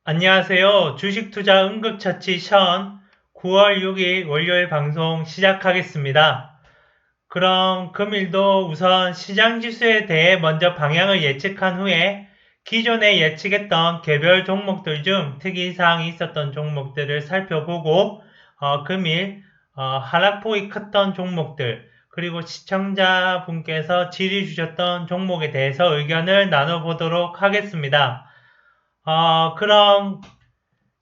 안녕하세요. 주식투자 응급처치 션 9월 6일 월요일 방송 시작하겠습니다. 그럼 금일도 우선 시장지수에 대해 먼저 방향을 예측한 후에 기존에 예측했던 개별 종목들 중 특이사항이 있었던 종목들을 살펴보고 금일 하락폭이 컸던 종목들 그리고 시청자분께서 질의 주셨던 종목에 대해서 의견을 나눠보도록 하겠습니다. 그럼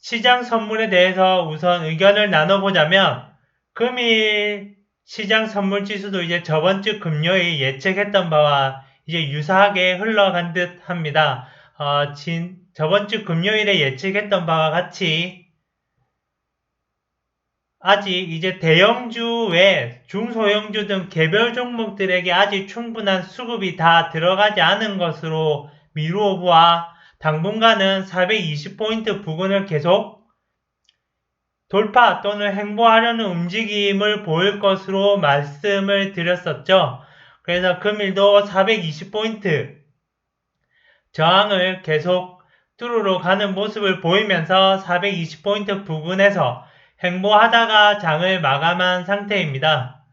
시장 선물에 대해서 우선 의견을 나눠보자면 금일 시장 선물 지수도 이제 저번 주 금요일 예측했던 바와 이제 유사하게 흘러간 듯 합니다. 저번 주 금요일에 예측했던 바와 같이 아직 이제 대형주 외 중소형주 등 개별 종목들에게 아직 충분한 수급이 다 들어가지 않은 것으로 미루어 보아 당분간은 420포인트 부근을 계속 돌파 또는 횡보하려는 움직임을 보일 것으로 말씀을 드렸었죠. 그래서 금일도 420포인트 저항을 계속 뚫으러 가는 모습을 보이면서 420포인트 부근에서 횡보하다가 장을 마감한 상태입니다.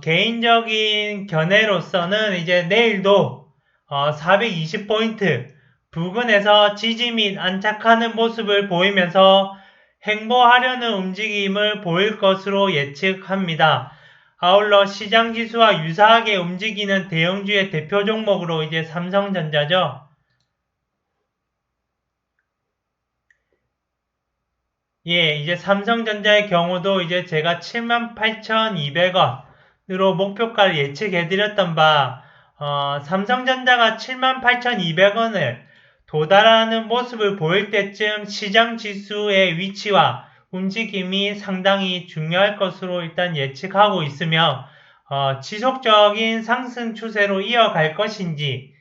개인적인 견해로서는 이제 내일도 420포인트 부근에서 지지 및 안착하는 모습을 보이면서 횡보하려는 움직임을 보일 것으로 예측합니다. 아울러 시장지수와 유사하게 움직이는 대형주의 대표 종목으로 이제 삼성전자죠. 예, 이제 삼성전자의 경우도 이제 제가 78,200원으로 목표가를 예측해드렸던 바, 삼성전자가 78,200원을 도달하는 모습을 보일 때쯤 시장 지수의 위치와 움직임이 상당히 중요할 것으로 일단 예측하고 있으며, 지속적인 상승 추세로 이어갈 것인지,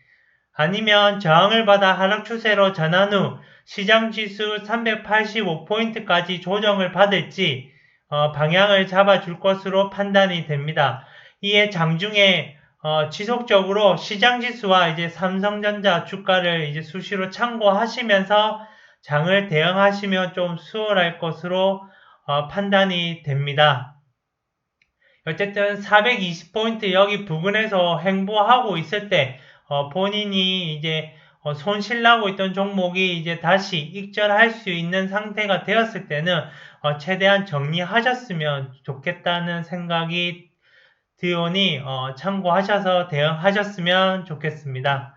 아니면 저항을 받아 하락 추세로 전환 후 시장 지수 385포인트까지 조정을 받을지 방향을 잡아줄 것으로 판단이 됩니다. 이에 장중에 지속적으로 시장 지수와 이제 삼성전자 주가를 이제 수시로 참고하시면서 장을 대응하시면 좀 수월할 것으로 판단이 됩니다. 어쨌든 420포인트 여기 부근에서 횡보하고 있을 때 본인이 이제 손실나고 있던 종목이 이제 다시 익절할 수 있는 상태가 되었을 때는 최대한 정리하셨으면 좋겠다는 생각이 드오니 참고하셔서 대응하셨으면 좋겠습니다.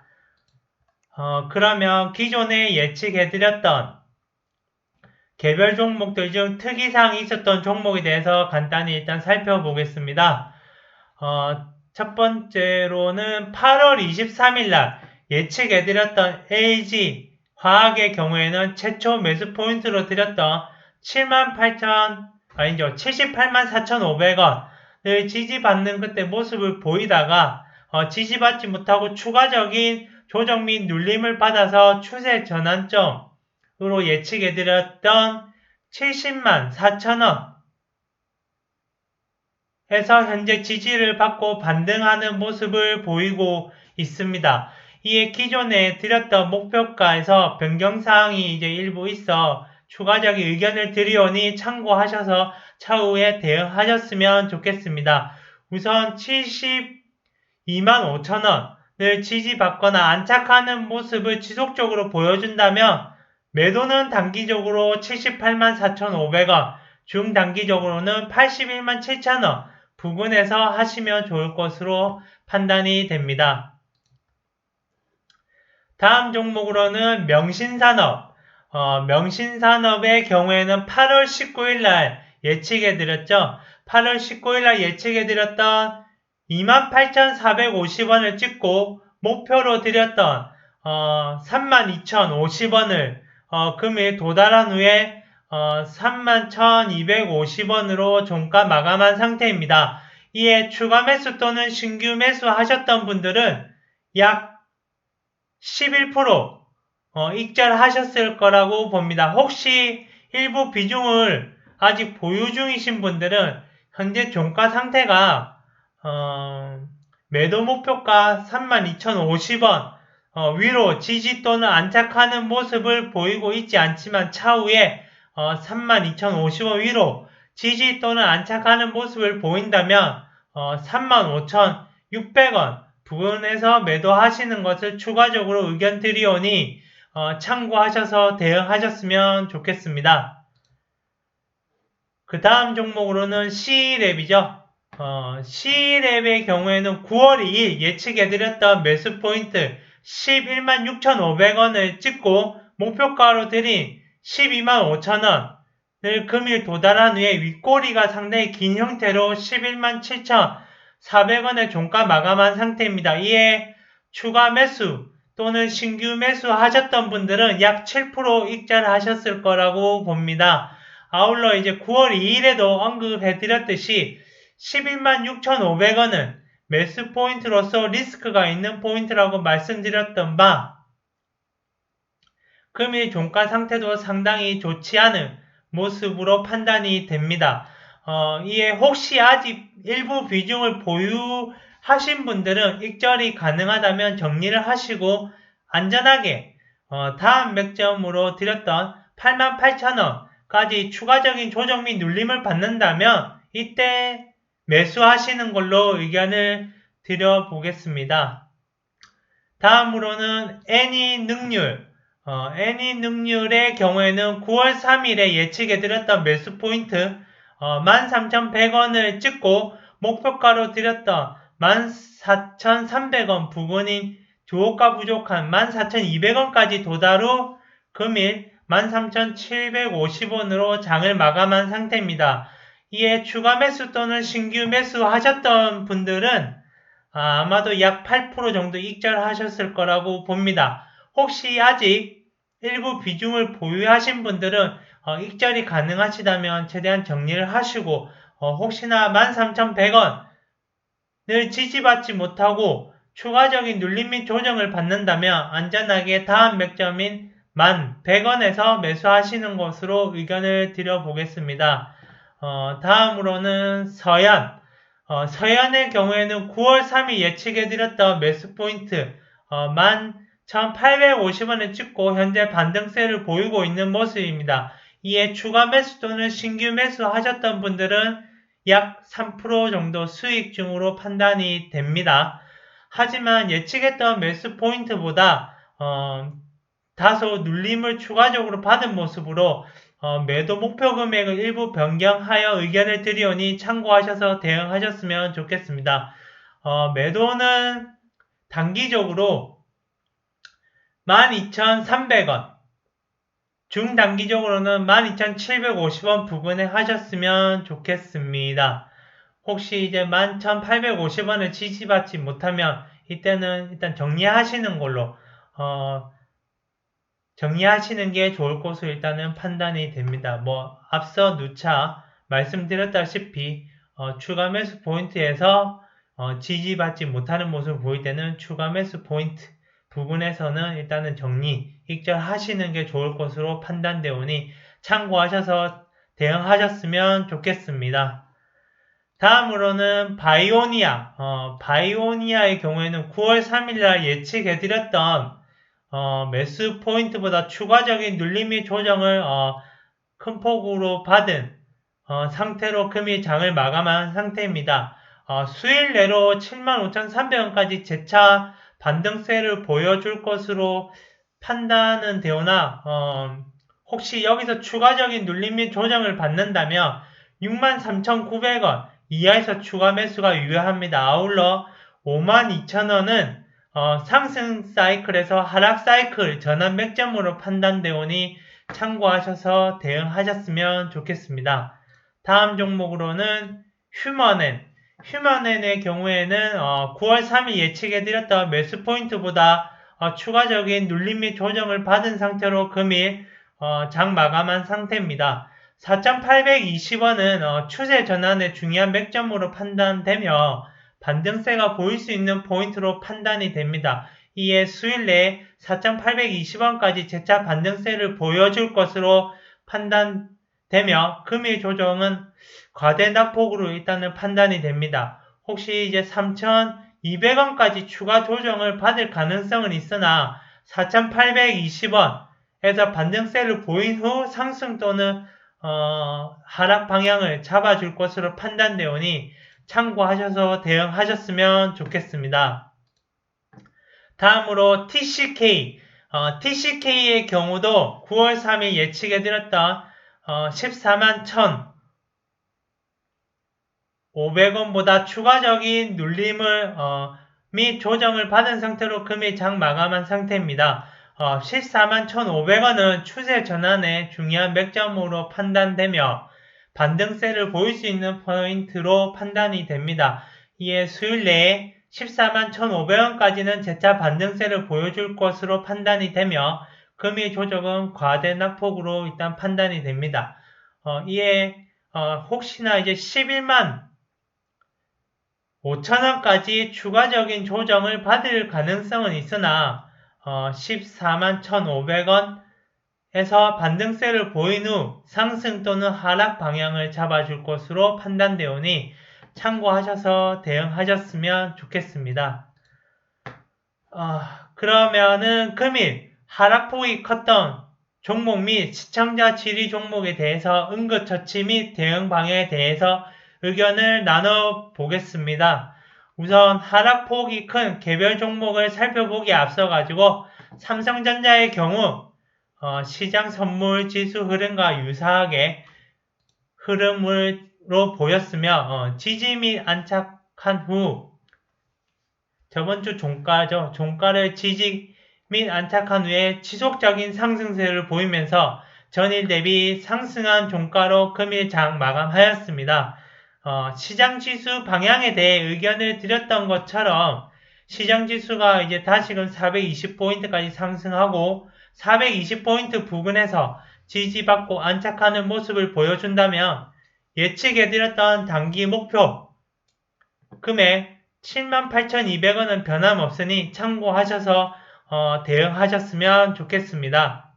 그러면 기존에 예측해드렸던 개별 종목들 중 특이사항이 있었던 종목에 대해서 간단히 일단 살펴보겠습니다. 첫 번째로는 8월 23일 날 예측해드렸던 LG 화학의 경우에는 최초 매수 포인트로 드렸던 78만4,500원을 지지받는 그때 모습을 보이다가 지지받지 못하고 추가적인 조정 및 눌림을 받아서 추세 전환점으로 예측해드렸던 70만 4천원 해서 현재 지지를 받고 반등하는 모습을 보이고 있습니다. 이에 기존에 드렸던 목표가에서 변경사항이 이제 일부 있어 추가적인 의견을 드리오니 참고하셔서 차후에 대응하셨으면 좋겠습니다. 우선 72만 5천원을 지지받거나 안착하는 모습을 지속적으로 보여준다면 매도는 단기적으로 78만 4,500원, 중단기적으로는 81만 7천원 부근에서 하시면 좋을 것으로 판단이 됩니다. 다음 종목으로는 명신산업. 명신산업의 경우에는 8월 19일 날 예측해드렸죠. 8월 19일 날 예측해드렸던 28,450원을 찍고 목표로 드렸던 32,050원을 금일 도달한 후에 31,250원으로 종가 마감한 상태입니다. 이에 추가 매수 또는 신규 매수 하셨던 분들은 약 11% 익절하셨을 거라고 봅니다. 혹시 일부 비중을 아직 보유 중이신 분들은 현재 종가 상태가 매도 목표가 32,050원 위로 지지 또는 안착하는 모습을 보이고 있지 않지만 차후에 32,050원 위로 지지 또는 안착하는 모습을 보인다면 35,600원 부근에서 매도하시는 것을 추가적으로 의견 드리오니 참고하셔서 대응하셨으면 좋겠습니다. 그 다음 종목으로는 C랩이죠. C랩의 경우에는 9월 2일 예측해드렸던 매수 포인트 116,500원을 찍고 목표가로 드린 125,000원을 금일 도달한 후에 윗꼬리가 상당히 긴 형태로 117,400원의 종가 마감한 상태입니다. 이에 추가 매수 또는 신규 매수 하셨던 분들은 약 7% 익절하셨을 거라고 봅니다. 아울러 이제 9월 2일에도 언급해드렸듯이 116,500원은 매수 포인트로서 리스크가 있는 포인트라고 말씀드렸던 바 금일 종가 상태도 상당히 좋지 않은 모습으로 판단이 됩니다. 이에 혹시 아직 일부 비중을 보유하신 분들은 익절이 가능하다면 정리를 하시고 안전하게 다음 맥점으로 드렸던 88,000원까지 추가적인 조정 및 눌림을 받는다면 이때 매수하시는 걸로 의견을 드려보겠습니다. 다음으로는 애니능률. 애니능률의 경우에는 9월 3일에 예측해드렸던 매수 포인트 13,100원을 찍고 목표가로 드렸던 14,300원 부근인 주호가 부족한 14,200원까지 도달 후 금일 13,750원으로 장을 마감한 상태입니다. 이에 추가 매수 또는 신규 매수 하셨던 분들은 아마도 약 8% 정도 익절하셨을 거라고 봅니다. 혹시 아직 일부 비중을 보유하신 분들은 익절이 가능하시다면 최대한 정리를 하시고 혹시나 13,100원을 지지받지 못하고 추가적인 눌림 및 조정을 받는다면 안전하게 다음 맥점인 11,100원에서 매수하시는 것으로 의견을 드려보겠습니다. 다음으로는 서현. 서현의 경우에는 9월 3일 예측해드렸던 매수 포인트 11,850원을 찍고 현재 반등세를 보이고 있는 모습입니다. 이에 추가 매수 또는 신규 매수 하셨던 분들은 약 3% 정도 수익 중으로 판단이 됩니다. 하지만 예측했던 매수 포인트보다 다소 눌림을 추가적으로 받은 모습으로 매도 목표 금액을 일부 변경하여 의견을 드리오니 참고하셔서 대응하셨으면 좋겠습니다. 매도는 단기적으로 12,300원, 중단기적으로는 12,750원 부근에 하셨으면 좋겠습니다. 혹시 이제 11,850원을 지지받지 못하면 이때는 일단 정리하시는 걸로 정리하시는 게 좋을 것으로 일단은 판단이 됩니다. 앞서 누차 말씀드렸다시피 추가 매수 포인트에서 지지받지 못하는 모습을 보일 때는 추가 매수 포인트 부분에서는 일단은 정리, 익절하시는 게 좋을 것으로 판단되오니 참고하셔서 대응하셨으면 좋겠습니다. 다음으로는 바이오니아. 바이오니아의 경우에는 9월 3일날 예측해드렸던 매수 포인트보다 추가적인 눌림 및 조정을 큰 폭으로 받은 상태로 금일 장을 마감한 상태입니다. 수일 내로 75,300원까지 재차 반등세를 보여줄 것으로 판단은 되오나 혹시 여기서 추가적인 눌림 및 조정을 받는다면 63,900원 이하에서 추가 매수가 유효합니다. 아울러 52,000원은 상승 사이클에서 하락 사이클 전환 맥점으로 판단되오니 참고하셔서 대응하셨으면 좋겠습니다. 다음 종목으로는 휴먼엔의 경우에는 9월 3일 예측해드렸던 매수 포인트보다 추가적인 눌림 및 조정을 받은 상태로 금일 장 마감한 상태입니다. 4,820원은 추세 전환의 중요한 맥점으로 판단되며 반등세가 보일 수 있는 포인트로 판단이 됩니다. 이에 수일 내에 4,820원까지 재차 반등세를 보여줄 것으로 판단되며 금일 조정은 과대 낙폭으로 일단은 판단이 됩니다. 혹시 이제 200원까지 추가 조정을 받을 가능성은 있으나 4,820원에서 반등세를 보인 후 상승 또는 하락 방향을 잡아줄 것으로 판단되오니 참고하셔서 대응하셨으면 좋겠습니다. 다음으로 TCK. TCK의 경우도 9월 3일 예측해드렸던 14만 1,500원보다 추가적인 눌림을 및 조정을 받은 상태로 금일 장 마감한 상태입니다. 14만 1,500원은 추세 전환의 중요한 맥점으로 판단되며 반등세를 보일 수 있는 포인트로 판단이 됩니다. 이에 수요일 내에 14만 1,500원까지는 재차 반등세를 보여줄 것으로 판단이 되며 금일 조정은 과대 낙폭으로 일단 판단이 됩니다. 이에 혹시나 이제 11만 5천원까지 추가적인 조정을 받을 가능성은 있으나 14만 1,500원에서 반등세를 보인 후 상승 또는 하락 방향을 잡아줄 것으로 판단되오니 참고하셔서 대응하셨으면 좋겠습니다. 그러면은 금일 하락폭이 컸던 종목 및 시청자 질의 종목에 대해서 응급처치 및 대응 방향에 대해서 의견을 나눠보겠습니다. 우선 하락폭이 큰 개별 종목을 살펴보기에 앞서가지고 삼성전자의 경우 시장 선물 지수 흐름과 유사하게 흐름으로 보였으며 지지 및 안착한 후 저번주 종가죠. 종가를 지지 및 안착한 후에 지속적인 상승세를 보이면서 전일 대비 상승한 종가로 금일 장 마감하였습니다. 시장지수 방향에 대해 의견을 드렸던 것처럼 시장지수가 이제 다시금 420포인트까지 상승하고 420포인트 부근에서 지지받고 안착하는 모습을 보여준다면 예측해드렸던 단기 목표 금액 78,200원은 변함없으니 참고하셔서 대응하셨으면 좋겠습니다.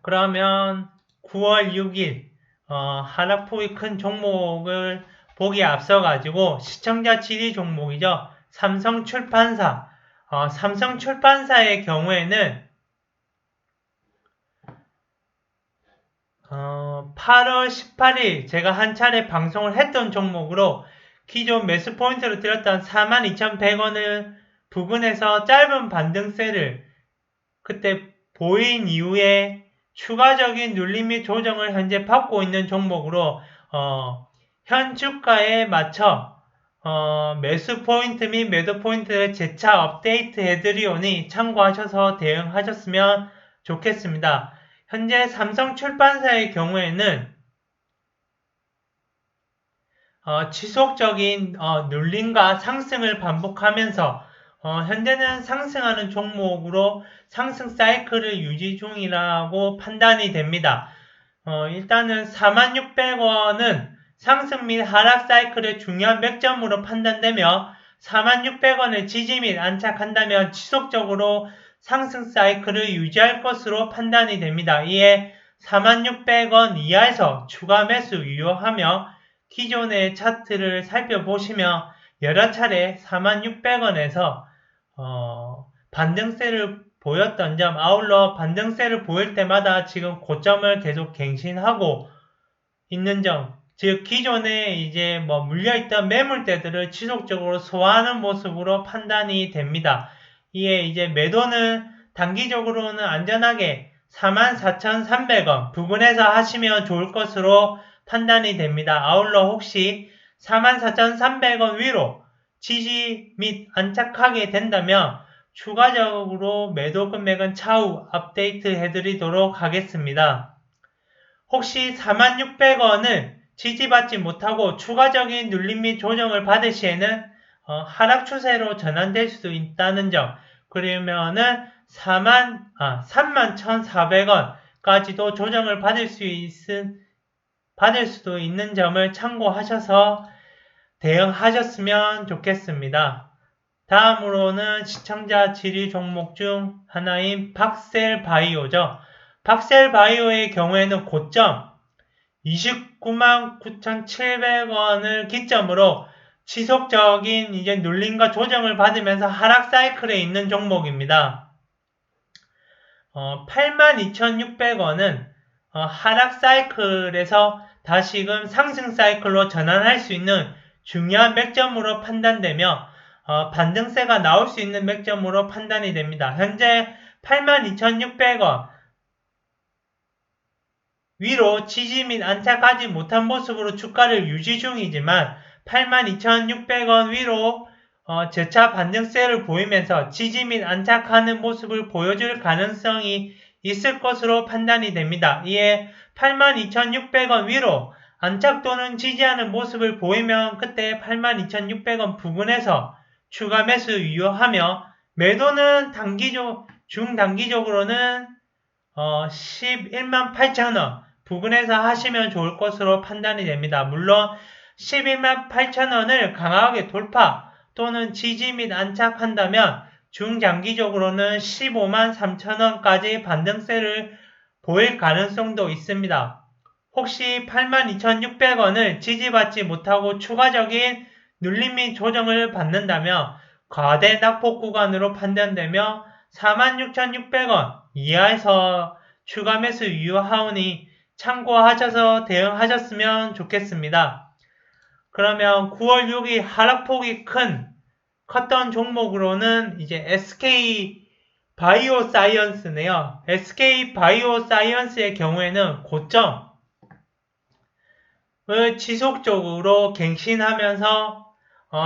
그러면 9월 6일 하락폭이 큰 종목을 보기에 앞서가지고 시청자 질의 종목이죠. 삼성출판사. 삼성출판사의 경우에는 8월 18일 제가 한 차례 방송을 했던 종목으로 기존 매수 포인트로 드렸던 42,100원을 부근에서 짧은 반등세를 그때 보인 이후에 추가적인 눌림 및 조정을 현재 받고 있는 종목으로 현 주가에 맞춰 매수 포인트 및 매도 포인트를 재차 업데이트 해드리오니 참고하셔서 대응하셨으면 좋겠습니다. 현재 삼성출판사의 경우에는 지속적인 눌림과 상승을 반복하면서 현재는 상승하는 종목으로 상승 사이클을 유지 중이라고 판단이 됩니다. 일단은 46,600원은 상승 및 하락 사이클의 중요한 맥점으로 판단되며 46,600원을 지지 및 안착한다면 지속적으로 상승 사이클을 유지할 것으로 판단이 됩니다. 이에 46,600원 이하에서 추가 매수 유효하며 기존의 차트를 살펴보시며 여러 차례 46,600원에서 반등세를 보였던 점, 아울러 반등세를 보일 때마다 지금 고점을 계속 갱신하고 있는 점, 즉 기존에 이제 물려있던 매물대들을 지속적으로 소화하는 모습으로 판단이 됩니다. 이에 이제 매도는 단기적으로는 안전하게 44,300원 부근에서 하시면 좋을 것으로 판단이 됩니다. 아울러 혹시 44,300원 위로 지지 및 안착하게 된다면 추가적으로 매도 금액은 차후 업데이트 해드리도록 하겠습니다. 혹시 46,600원을 지지받지 못하고 추가적인 눌림 및 조정을 받을 시에는 하락 추세로 전환될 수도 있다는 점, 그러면은 31,400원까지도 조정을 받을 수도 있는 점을 참고하셔서 대응하셨으면 좋겠습니다. 다음으로는 시청자 질의 종목 중 하나인 박셀바이오죠. 박셀바이오의 경우에는 고점 299만 9,700원을 기점으로 지속적인 이제 눌림과 조정을 받으면서 하락 사이클에 있는 종목입니다. 82,600원은 하락 사이클에서 다시금 상승 사이클로 전환할 수 있는 중요한 맥점으로 판단되며 반등세가 나올 수 있는 맥점으로 판단이 됩니다. 현재 82,600원 위로 지지 및 안착하지 못한 모습으로 주가를 유지 중이지만 82,600원 위로 재차 반등세를 보이면서 지지 및 안착하는 모습을 보여줄 가능성이 있을 것으로 판단이 됩니다. 이에 82,600원 위로 안착 또는 지지하는 모습을 보이면 그때 82,600원 부근에서 추가 매수 유효하며 매도는 중단기적으로는 118,000원 부근에서 하시면 좋을 것으로 판단이 됩니다. 물론 118,000원을 강하게 돌파 또는 지지 및 안착한다면 중장기적으로는 153,000원까지 반등세를 보일 가능성도 있습니다. 혹시 82,600원을 지지받지 못하고 추가적인 눌림 및 조정을 받는다면 과대 낙폭 구간으로 판단되며 46,600원 이하에서 추가 매수 유효하오니 참고하셔서 대응하셨으면 좋겠습니다. 그러면 9월 6일 하락폭이 컸던 종목으로는 이제 SK 바이오사이언스네요. SK 바이오사이언스의 경우에는 고점을 지속적으로 갱신하면서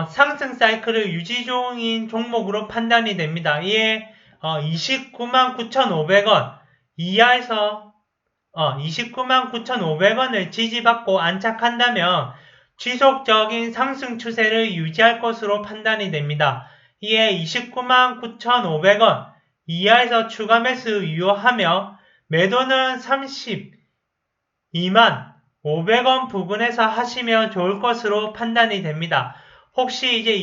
상승 사이클을 유지 중인 종목으로 판단이 됩니다. 이에 299,500원 이하에서 299,500원을 지지받고 안착한다면 지속적인 상승 추세를 유지할 것으로 판단이 됩니다. 이에 299,500원 이하에서 추가 매수 유효하며 매도는 32,500원 부근에서 하시면 좋을 것으로 판단이 됩니다. 혹시 이제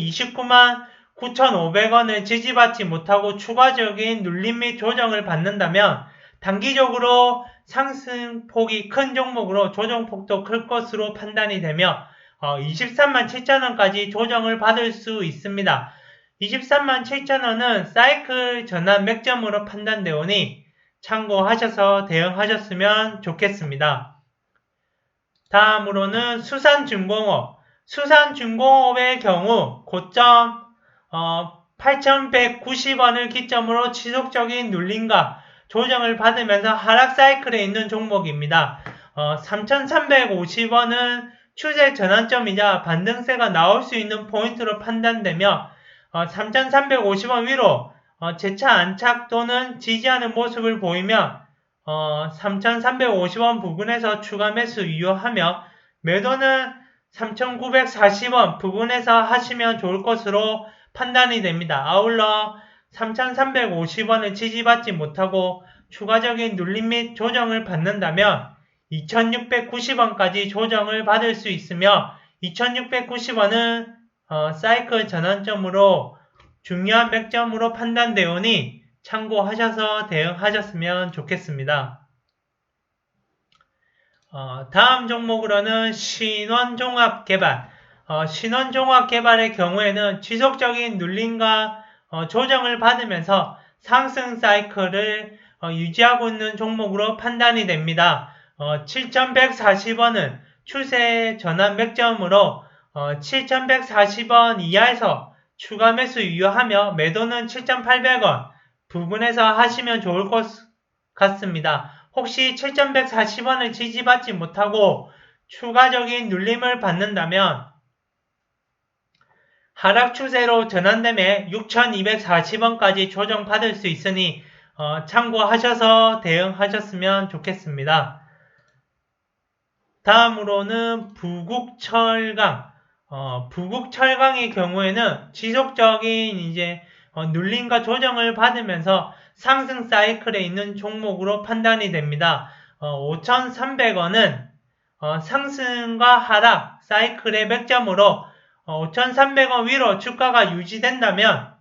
299,500원을 지지받지 못하고 추가적인 눌림 및 조정을 받는다면 단기적으로 상승폭이 큰 종목으로 조정폭도 클 것으로 판단이 되며 237,000원까지 조정을 받을 수 있습니다. 237,000원은 사이클 전환 맥점으로 판단되오니 참고하셔서 대응하셨으면 좋겠습니다. 다음으로는 수산중공업. 수산중공업의 경우 고점 8,190원을 기점으로 지속적인 눌림과 조정을 받으면서 하락 사이클에 있는 종목입니다. 3,350원은 추세 전환점이자 반등세가 나올 수 있는 포인트로 판단되며 3,350원 위로 재차 안착 또는 지지하는 모습을 보이며 3,350원 부근에서 추가 매수 유효하며 매도는 3,940원 부근에서 하시면 좋을 것으로 판단이 됩니다. 아울러 3,350원을 지지받지 못하고 추가적인 눌림 및 조정을 받는다면 2,690원까지 조정을 받을 수 있으며 2,690원은 사이클 전환점으로 중요한 맥점으로 판단되오니 참고하셔서 대응하셨으면 좋겠습니다. 다음 종목으로는 신원종합개발. 신원종합개발의 경우에는 지속적인 눌림과 조정을 받으면서 상승 사이클을 유지하고 있는 종목으로 판단이 됩니다. 7,140원은 추세 전환 맥점으로 7,140원 이하에서 추가 매수 유효하며 매도는 7,800원 부근에서 하시면 좋을 것 같습니다. 혹시 7,140원을 지지받지 못하고 추가적인 눌림을 받는다면 하락 추세로 전환됨에 6,240원까지 조정받을 수 있으니 참고하셔서 대응하셨으면 좋겠습니다. 다음으로는 부국철강. 부국철강의 경우에는 지속적인 이제 눌림과 조정을 받으면서 상승 사이클에 있는 종목으로 판단이 됩니다. 5,300원은 상승과 하락 사이클의 맥점으로 5,300원 위로 주가가 유지된다면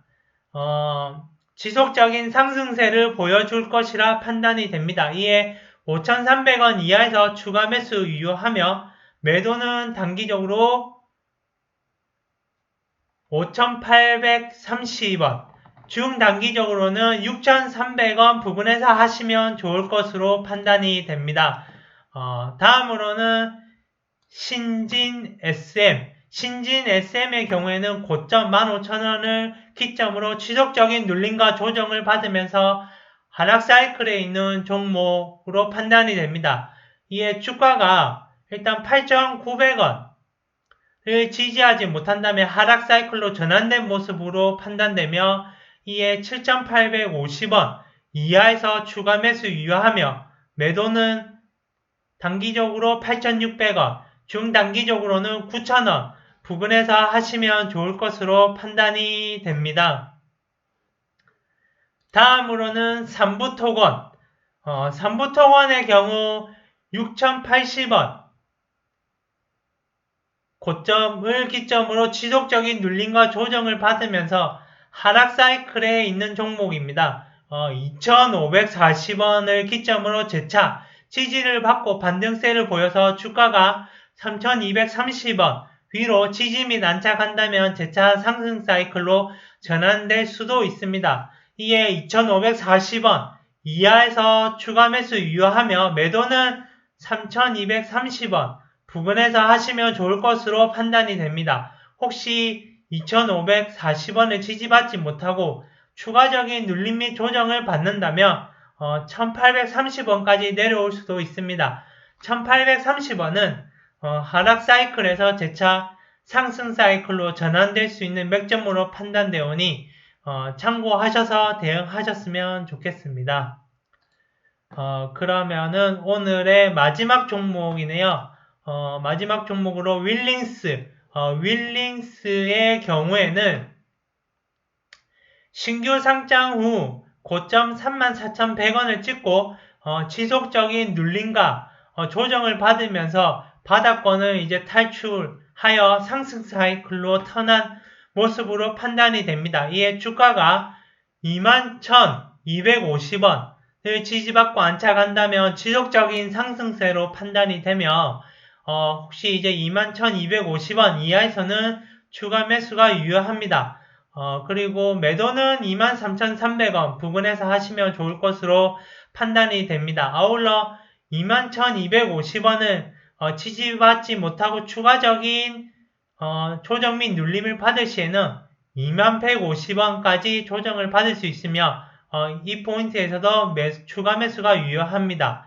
지속적인 상승세를 보여줄 것이라 판단이 됩니다. 이에 5,300원 이하에서 추가 매수 유효하며 매도는 단기적으로 5,830원, 중단기적으로는 6,300원 부근에서 하시면 좋을 것으로 판단이 됩니다. 다음으로는 신진 SM의 경우에는 고점 15,000원을 기점으로 지속적인 눌림과 조정을 받으면서 하락 사이클에 있는 종목으로 판단이 됩니다. 이에 주가가 일단 8,900원을 지지하지 못한다면 하락 사이클로 전환된 모습으로 판단되며 이에 7,850원 이하에서 추가 매수 유효하며 매도는 단기적으로 8,600원, 중단기적으로는 9,000원 부근에서 하시면 좋을 것으로 판단이 됩니다. 다음으로는 삼부토건. 삼부토건의 경우 6,080원 고점을 기점으로 지속적인 눌림과 조정을 받으면서 하락 사이클에 있는 종목입니다. 2,540원을 기점으로 재차 지지를 받고 반등세를 보여서 주가가 3,230원 위로 지지 및 안착한다면 재차 상승 사이클로 전환될 수도 있습니다. 이에 2,540원 이하에서 추가 매수 유효하며 매도는 3,230원 부근에서 하시면 좋을 것으로 판단이 됩니다. 혹시 2,540원을 지지받지 못하고 추가적인 눌림 및 조정을 받는다면 1,830원까지 내려올 수도 있습니다. 1,830원은 하락 사이클에서 재차 상승 사이클로 전환될 수 있는 맥점으로 판단되오니 참고하셔서 대응하셨으면 좋겠습니다. 그러면은 오늘의 마지막 종목이네요. 마지막 종목으로 윌링스의 경우에는 신규 상장 후 고점 34,100원을 찍고 지속적인 눌림과 조정을 받으면서 바닥권을 이제 탈출하여 상승 사이클로 턴한 모습으로 판단이 됩니다. 이에 주가가 21,250원을 지지받고 안착한다면 지속적인 상승세로 판단이 되며 혹시 이제 21,250원 이하에서는 추가 매수가 유효합니다. 그리고 매도는 23,300원 부근에서 하시면 좋을 것으로 판단이 됩니다. 아울러 21,250원을 지지받지 못하고 추가적인 조정 및 눌림을 받을 시에는 21,150원까지 조정을 받을 수 있으며 이 포인트에서도 추가 매수가 유효합니다.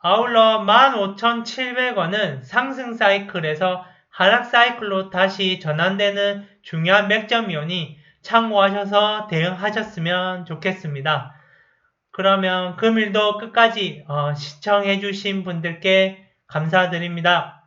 아울러 15,700원은 상승 사이클에서 하락 사이클로 다시 전환되는 중요한 맥점이오니 참고하셔서 대응하셨으면 좋겠습니다. 그러면 금일도 끝까지 시청해주신 분들께 감사드립니다.